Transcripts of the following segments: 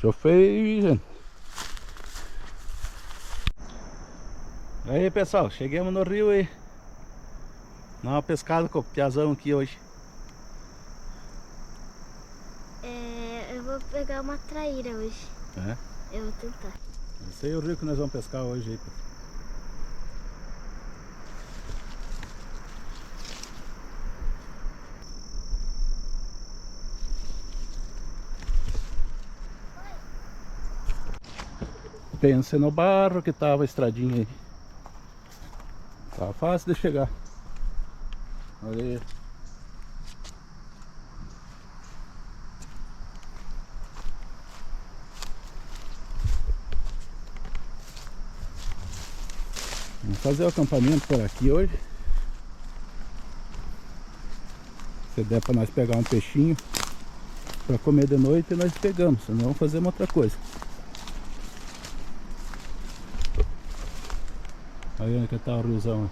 Chofei, gente. Aí, pessoal, chegamos no rio aí. Dá uma pescada com o piazão aqui hoje. Eu vou pegar uma traíra hoje. É? Eu vou tentar. Esse aí é o rio que nós vamos pescar hoje aí, pessoal. Pense no barro que tava a estradinha aí. Tá fácil de chegar. Olha aí. Vamos fazer o acampamento por aqui hoje. Se der pra nós pegar um peixinho pra comer de noite, nós pegamos. Senão vamos fazer uma outra coisa. Aí onde que tá o riozão.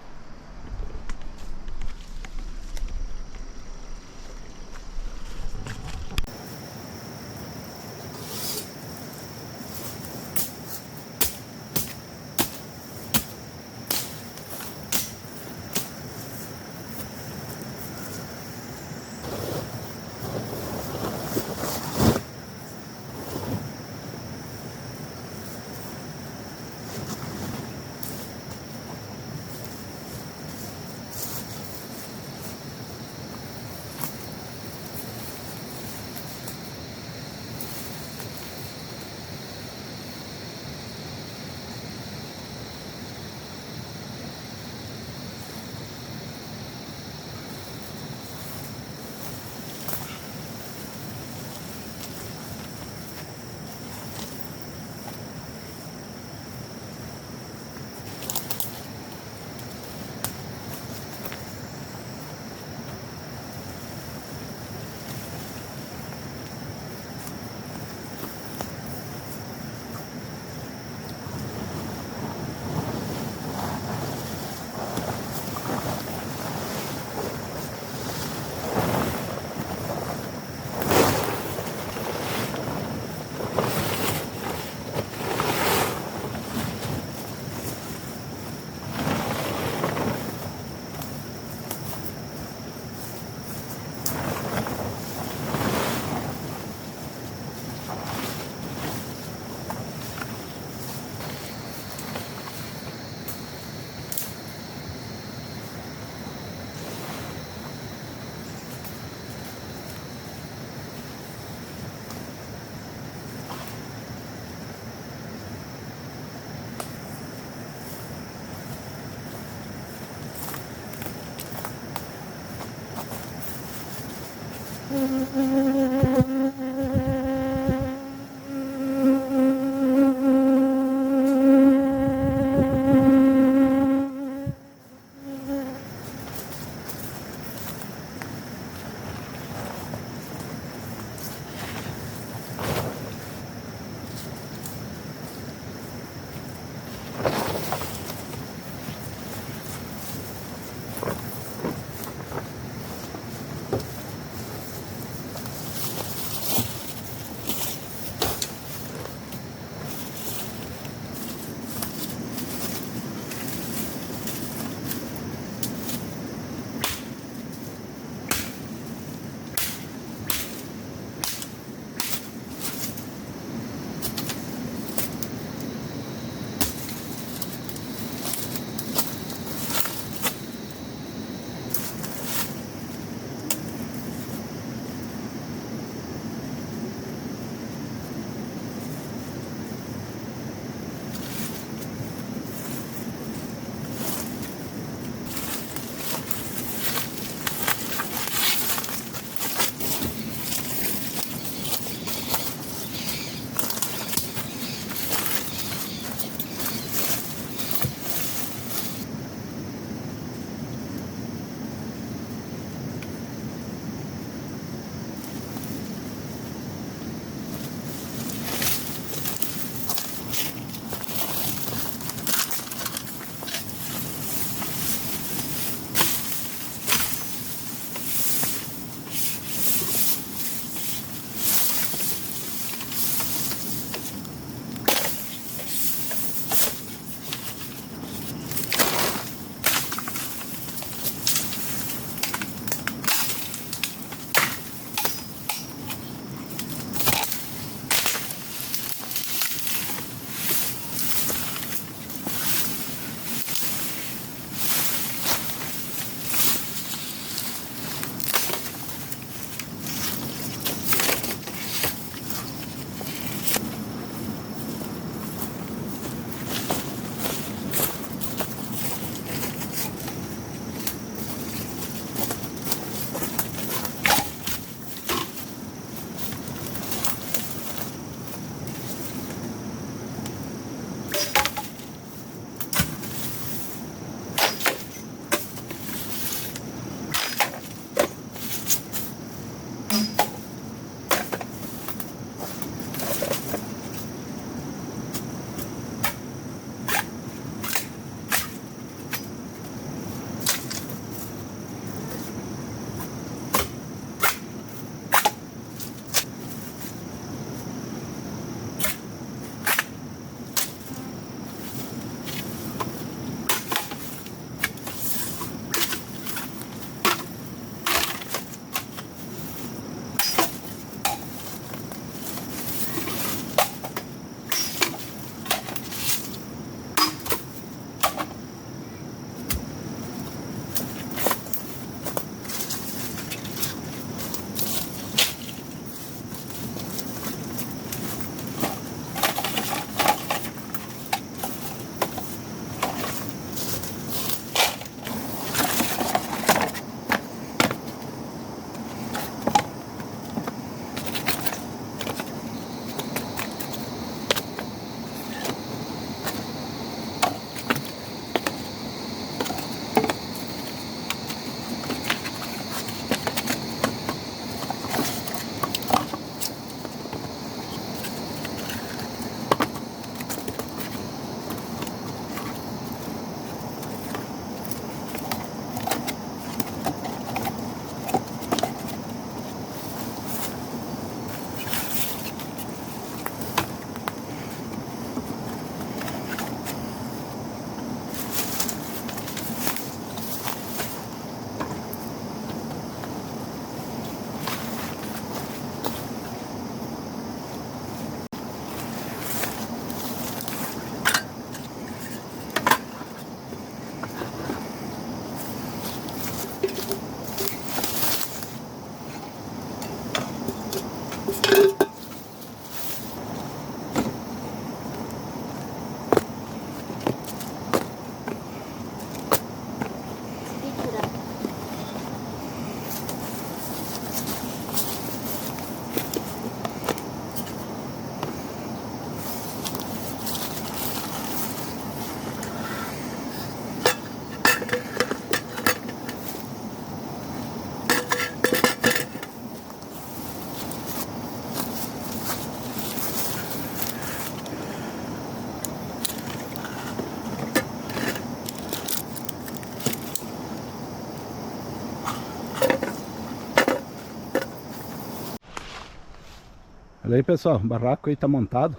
Olha aí, pessoal, o barraco aí tá montado.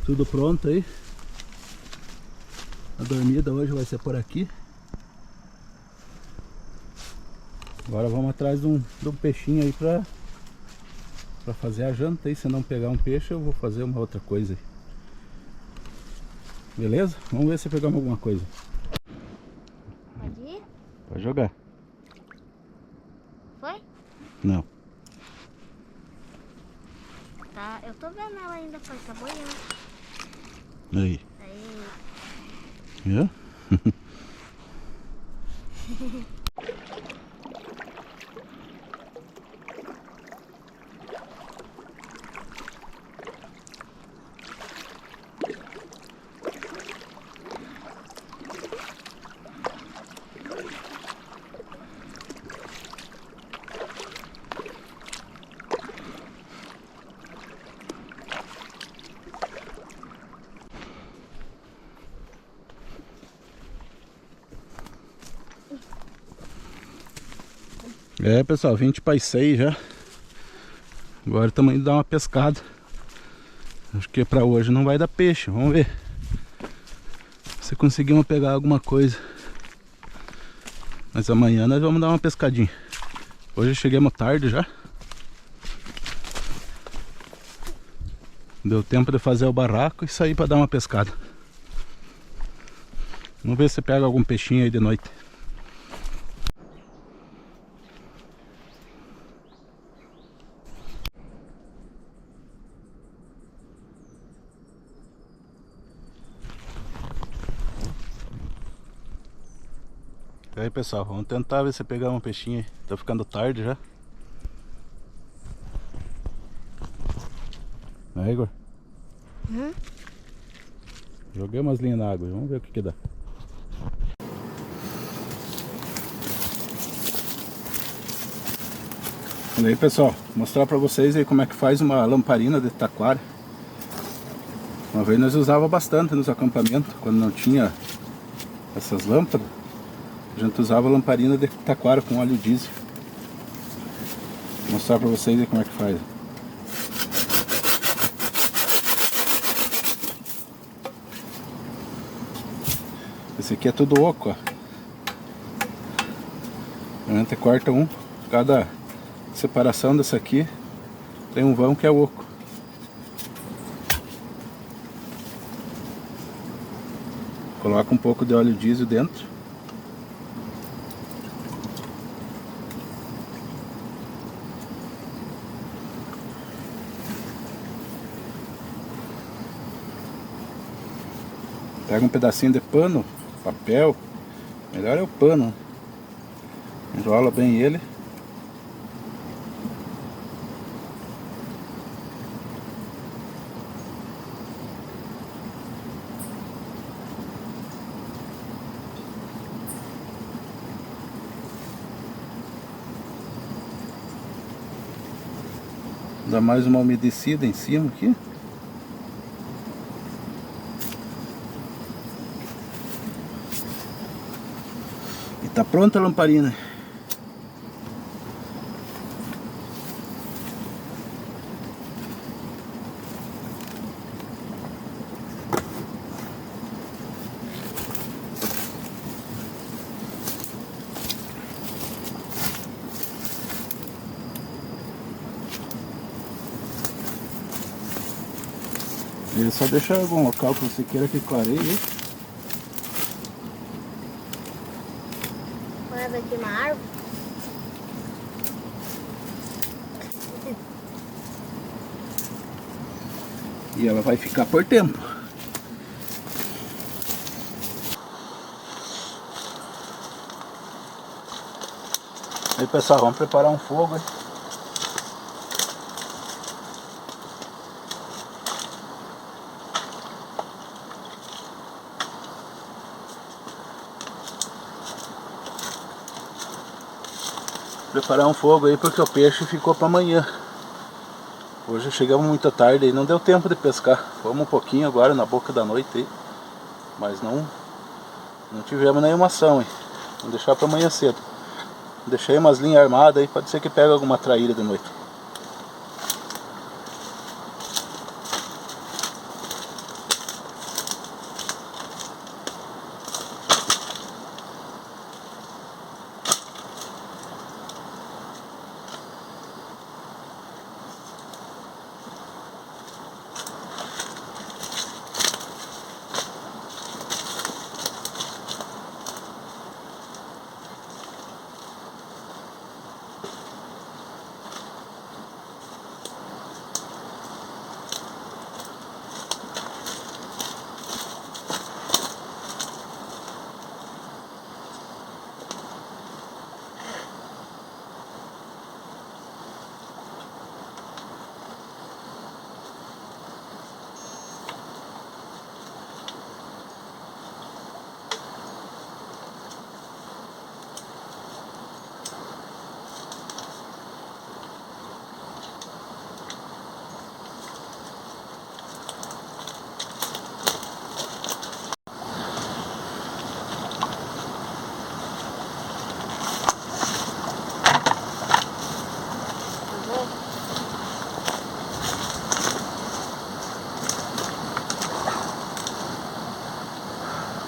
Tudo pronto aí. A dormida hoje vai ser por aqui. Agora vamos atrás de um peixinho aí pra fazer a janta aí. Se não pegar um peixe, eu vou fazer uma outra coisa aí. Beleza? Vamos ver se pegamos alguma coisa. Pode ir? Pode jogar. Foi? Não. Tá, eu tô vendo ela ainda, pai, tá boiando. Aí. Aí. Viu? É, pessoal, 20 para as 6 já. Agora estamos indo dar uma pescada. Acho que para hoje não vai dar peixe, vamos ver se conseguimos pegar alguma coisa. Mas amanhã nós vamos dar uma pescadinha. Hoje chegamos tarde já. Deu tempo de fazer o barraco e sair para dar uma pescada. Vamos ver se pega algum peixinho aí de noite. E aí, pessoal, vamos tentar ver se pegar um peixinho aí. Tá ficando tarde já. Aí, Igor? Joguei umas linhas na água, vamos ver o que dá. Olha aí, pessoal, vou mostrar pra vocês aí como é que faz uma lamparina de taquara. Uma vez nós usava bastante nos acampamentos, quando não tinha essas lâmpadas. A gente usava lamparina de taquara com óleo diesel. Vou mostrar pra vocês aí como é que faz. Esse aqui é tudo oco, ó. A gente corta um, cada separação dessa aqui tem um vão que é oco. Coloca um pouco de óleo diesel dentro. Pega um pedacinho de pano, papel, melhor é o pano. Enrola bem ele. Dá mais uma umedecida em cima aqui. E tá pronta a lamparina. E só deixa algum local que você queira que clareie. Olha daqui uma árvore. E ela vai ficar por tempo. Aí, pessoal, vamos preparar um fogo aí. Preparar um fogo aí porque o peixe ficou para amanhã. Hoje chegamos muito tarde e não deu tempo de pescar. Fomos um pouquinho agora na boca da noite aí, mas não tivemos nenhuma ação, hein? Vamos deixar para amanhã cedo. Deixei umas linhas armadas aí, pode ser que pegue alguma traíra de noite.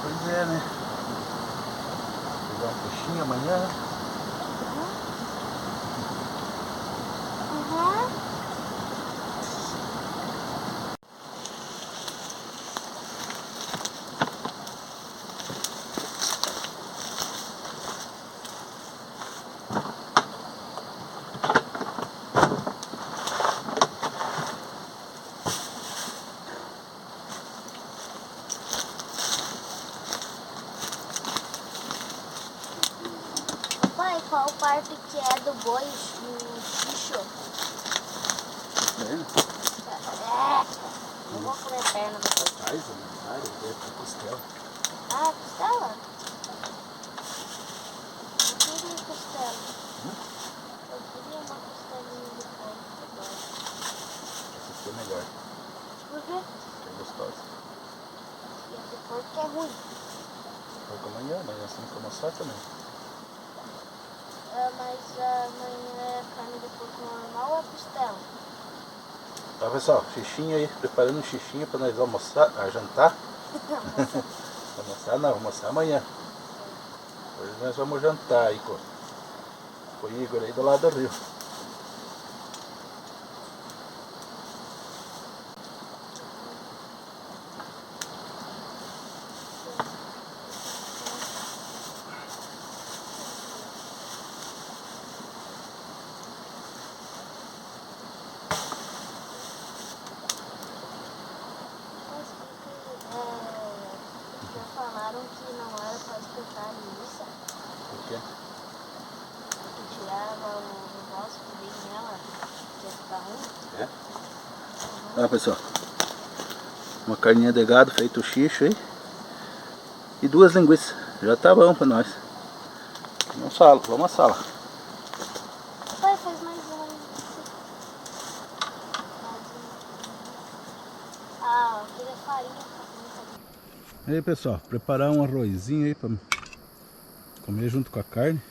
Pois é, né? Vou pegar um peixinho amanhã. Pai, qual parte que é do boi no bicho? Não vou comer perna depois. Costela. Ah, costela? Eu queria costela. Eu queria uma costelinha de porco agora. Essa aqui é melhor. Por quê? É gostosa. E a de porco é ruim. Porco amanhã nós temos que almoçar também. Mas amanhã é carne de porco normal ou é costela? Tá, pessoal, xixinha aí, preparando um xixinha para nós almoçar, jantar. Almoçar não, almoçar amanhã. Hoje nós vamos jantar aí com o Igor aí do lado do rio. Já falaram que não era para espetar a linguiça, Por quê? que tirava o negócio que vem nela, que ia ficar ruim. É? Pessoal, uma carninha de gado feito xixo aí e 2 linguiças, já tá bom pra nós. Vamos assá-la. Pai, faz mais uma linguiça. Ah, eu queria farinha pra Aí, pessoal, preparar um arrozinho aí pra comer junto com a carne.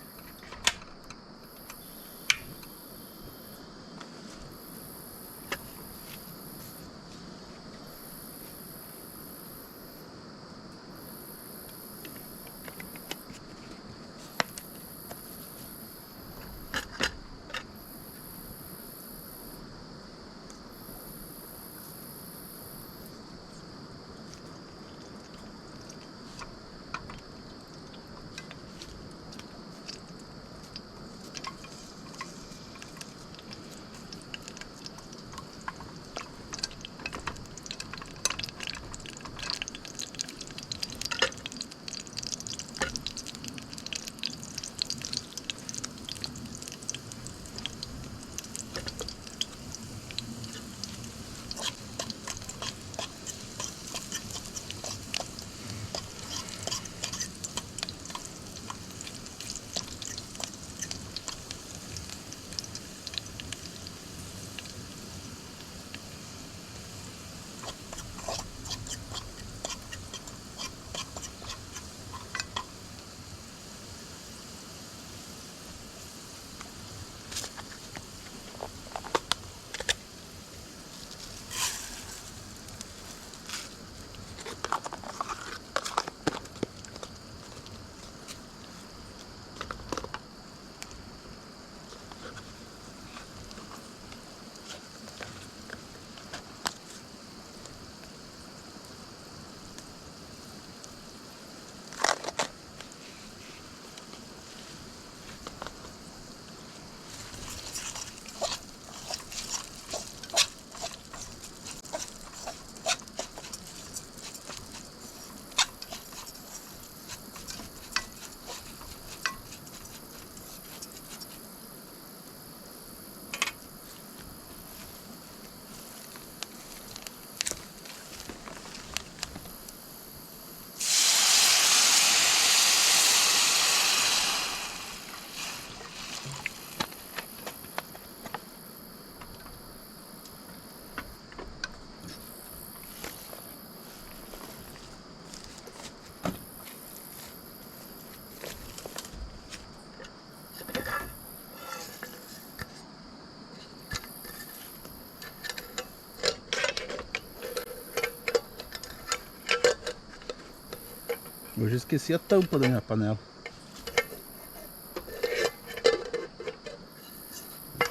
Hoje eu esqueci a tampa da minha panela.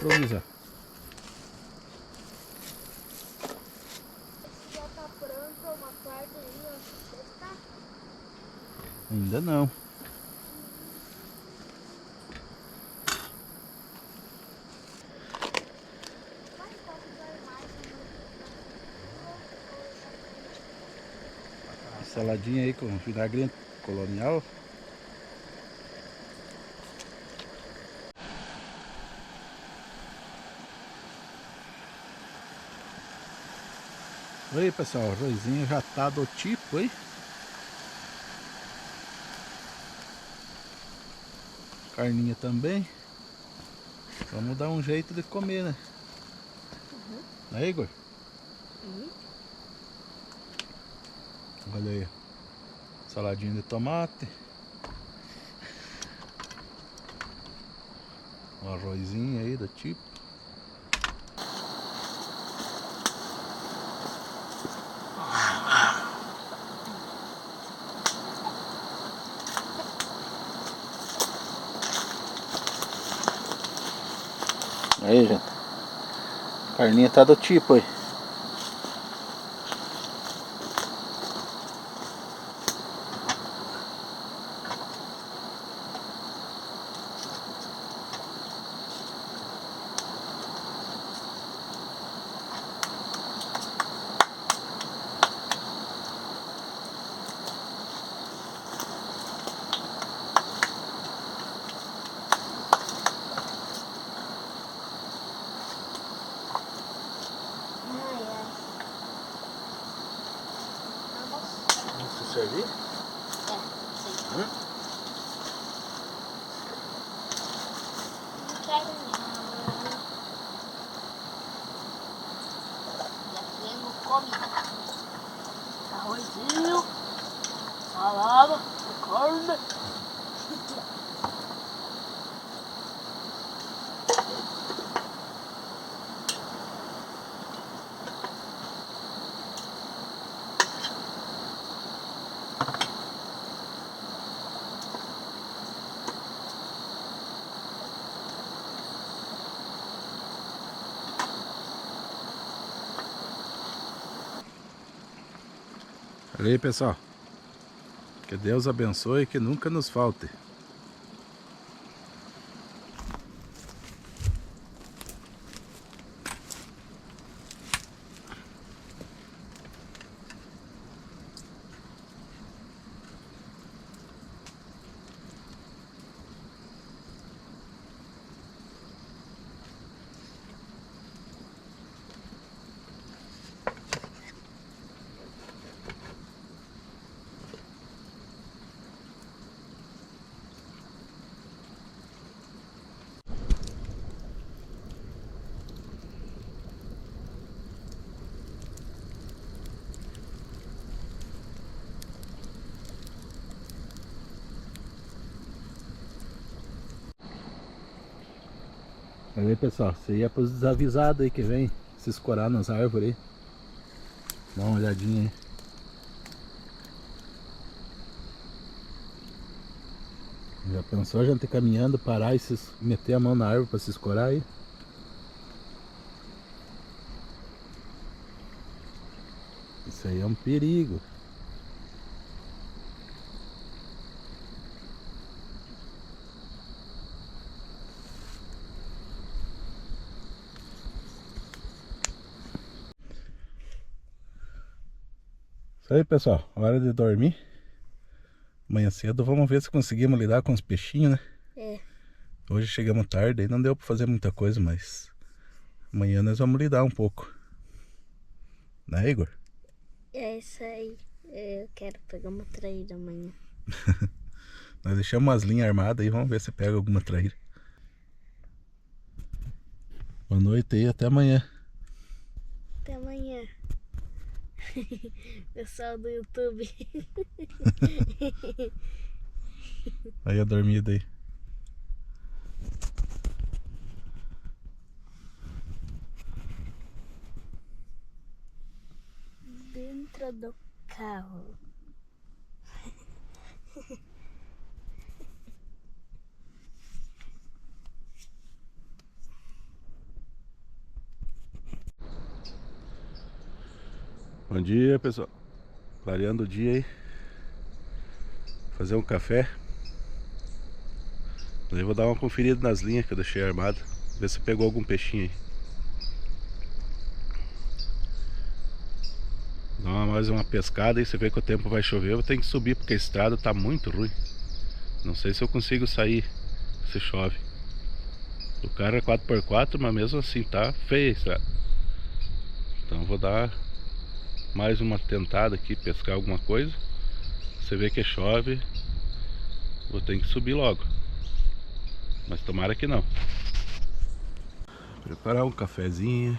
Vou improvisar. Já tá pronta uma quarta aí, ó. Deve tá. Ainda não. Mas qual que dói mais? Uma fritura ou essa frente aqui? Saladinha aí com vinagre colonial. Oi pessoal, o arrozinho já tá do tipo aí. Carninha também. Vamos dar um jeito de comer, né? Né, Igor? Olha aí. Saladinha de tomate. Um arrozinho aí do tipo. Aí, gente. A carninha tá do tipo aí. Ai, ai. Vamos servir? Sim. Hum? Não quero não. Já tenho comida. Arrozinho, salada, carne. Olha aí pessoal. Que Deus abençoe e que nunca nos falte. Olha aí pessoal, você ia pros desavisados aí que vem se escorar nas árvores aí. Dá uma olhadinha aí. Já pensou a gente caminhando, parar e meter a mão na árvore para se escorar aí? Isso aí é um perigo. Isso aí pessoal, hora de dormir. Amanhã cedo vamos ver se conseguimos lidar com os peixinhos, né? É. Hoje chegamos tarde, aí não deu para fazer muita coisa, mas amanhã nós vamos lidar um pouco. Né, Igor? É isso aí. Eu quero pegar uma traíra amanhã. Nós deixamos umas linhas armadas aí, vamos ver se pega alguma traíra. Boa noite e até amanhã. Até amanhã. Pessoal do YouTube. Aí a dormida aí. Dentro do carro. Bom dia, pessoal. Clareando o dia aí. Fazer um café. Daí vou dar uma conferida nas linhas que eu deixei armado. Ver se pegou algum peixinho aí. Dá mais uma pescada e você vê que o tempo vai chover. Eu vou ter que subir porque a estrada tá muito ruim. Não sei se eu consigo sair se chove. O carro é 4x4, mas mesmo assim tá feia a estrada. Então vou dar mais uma tentada aqui, pescar alguma coisa. Você vê que chove, vou ter que subir logo. Mas tomara que não. Preparar um cafezinho.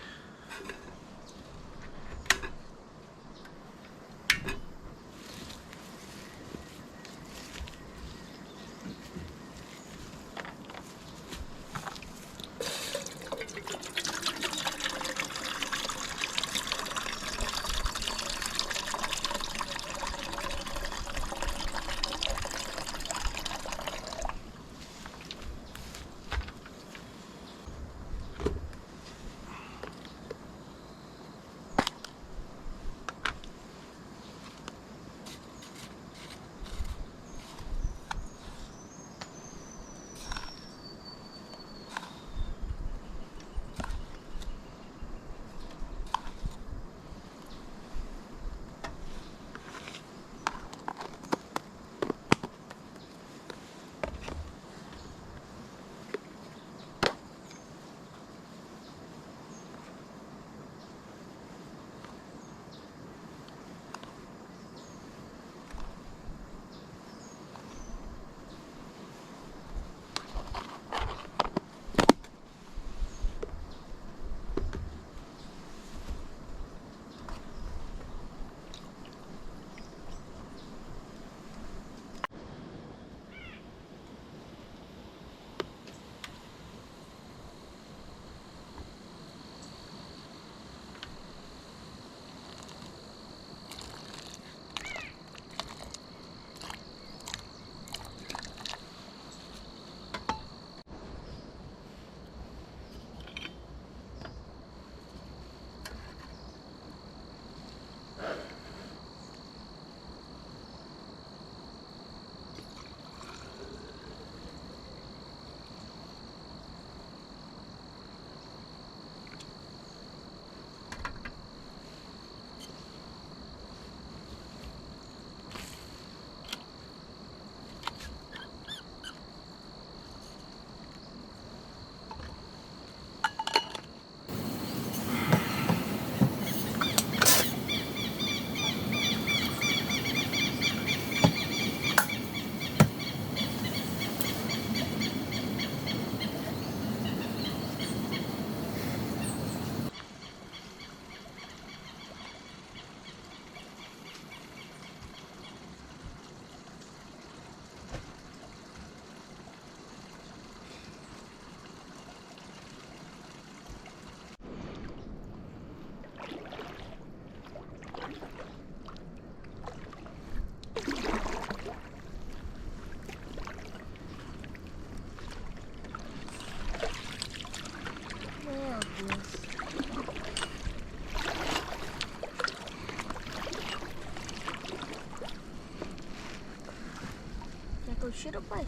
Quer que eu tire, pai?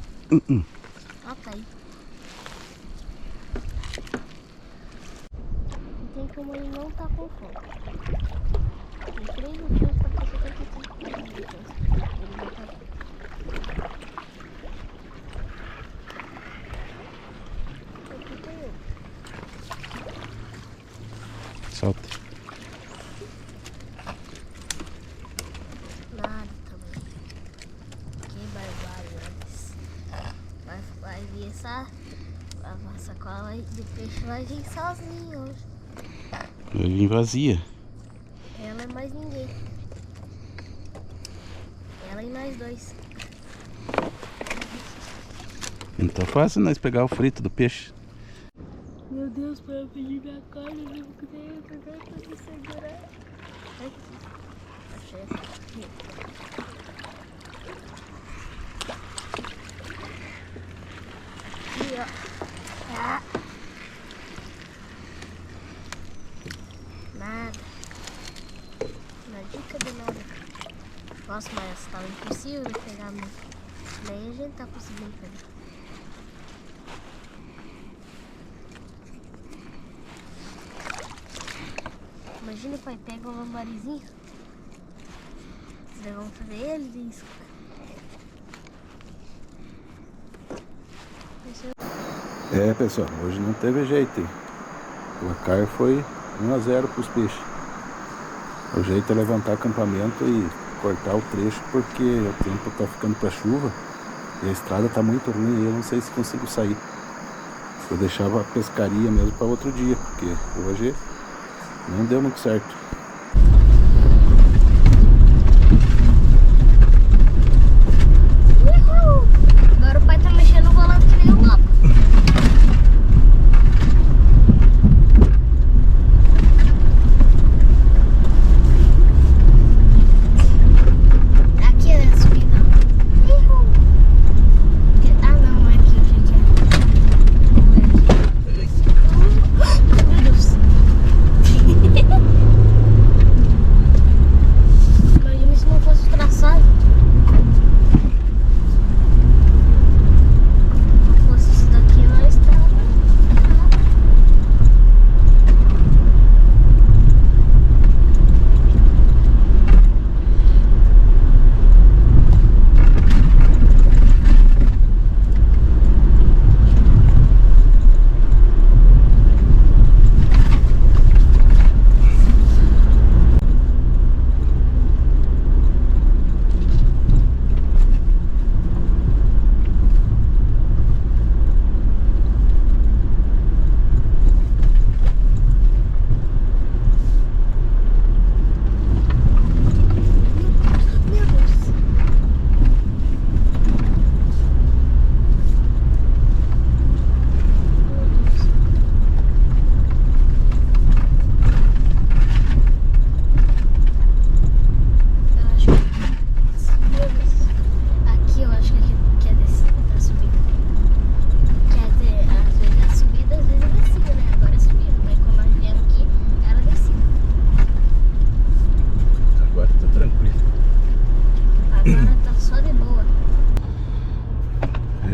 Ah, tá aí. Não tem como ele não tá com fome. Tem 3 minutos pra fazer 75 minutos. Ele não tá com. Aqui tem eu. Solta. Nada também. Que barbaridade. Vai vir essa. A sacola de peixe vai vir sozinho hoje. Vai vir vazia. Ela é mais ninguém. Ela e nós dois. Não tá fácil nós pegar o frito do peixe. Meu Deus, para eu pedir minha carne, eu não creio, pra me segurar. Aqui. Achei essa aqui. Nossa, mas tava impossível de pegar mesmo. Nem a gente tá conseguindo pegar. Imagina o pai pega um lambarizinho. Vocês vão fazer ele de isca. É, pessoal, hoje não teve jeito, hein? O placar foi 1-0 para os peixes. O jeito é levantar acampamento e cortar o trecho, porque o tempo tá ficando para chuva e a estrada tá muito ruim e eu não sei se consigo sair. Eu deixava a pescaria mesmo para outro dia, porque hoje não deu muito certo. Agora o pai tá mexendo no volante que nem um louco. Aqui é a subida. Ah não, não é aqui, eu achei que era. Meu Deus. Imagina se não fosse o traçado.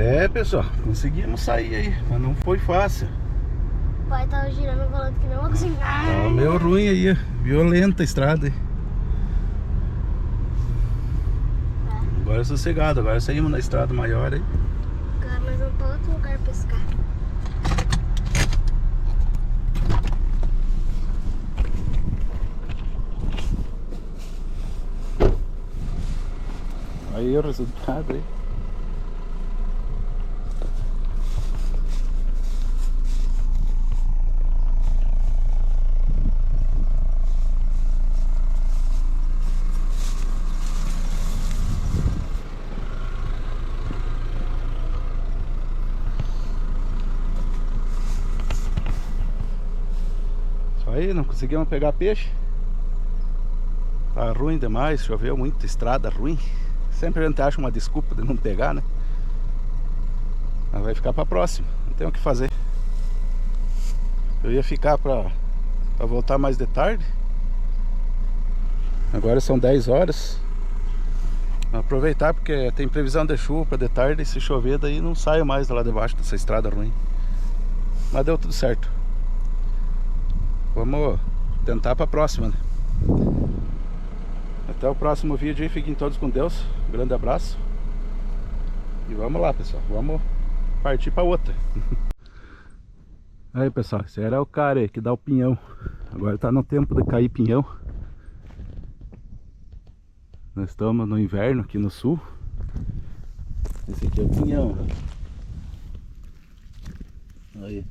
É, pessoal, conseguimos sair aí, mas não foi fácil. O pai tava girando o volante que nem uma coisa. Tá meio ruim aí, violenta a estrada aí. Agora é sossegado, agora saímos na estrada maior aí. Agora nós vamos pra outro lugar pescar. Aí o resultado aí. Aí não conseguimos pegar peixe. Tá ruim demais, choveu muito, estrada ruim. Sempre a gente acha uma desculpa de não pegar, né? Mas vai ficar pra próxima, não tem o que fazer. Eu ia ficar pra voltar mais de tarde. Agora são 10 horas. Vou aproveitar porque tem previsão de chuva pra de tarde. E se chover daí não saio mais lá debaixo dessa estrada ruim. Mas deu tudo certo. Vamos tentar para a próxima, né? Até o próximo vídeo aí, fiquem todos com Deus. Um grande abraço. E vamos lá, pessoal. Vamos partir para outra. Aí, pessoal, esse era o cara aí que dá o pinhão. Agora tá no tempo de cair pinhão. Nós estamos no inverno aqui no sul. Esse aqui é o pinhão. Aí.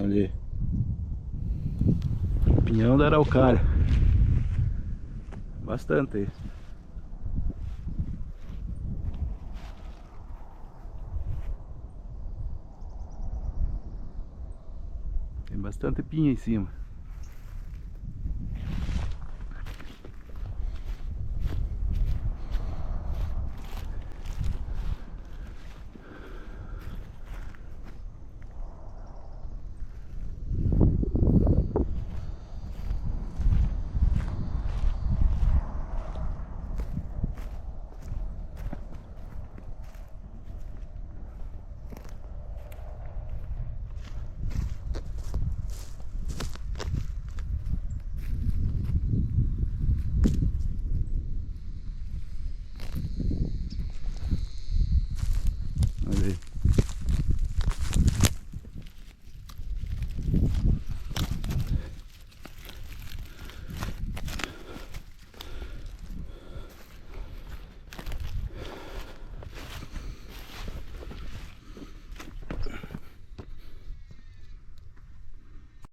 Ali. Pinhão da araucária. Bastante aí. Tem bastante pinha em cima.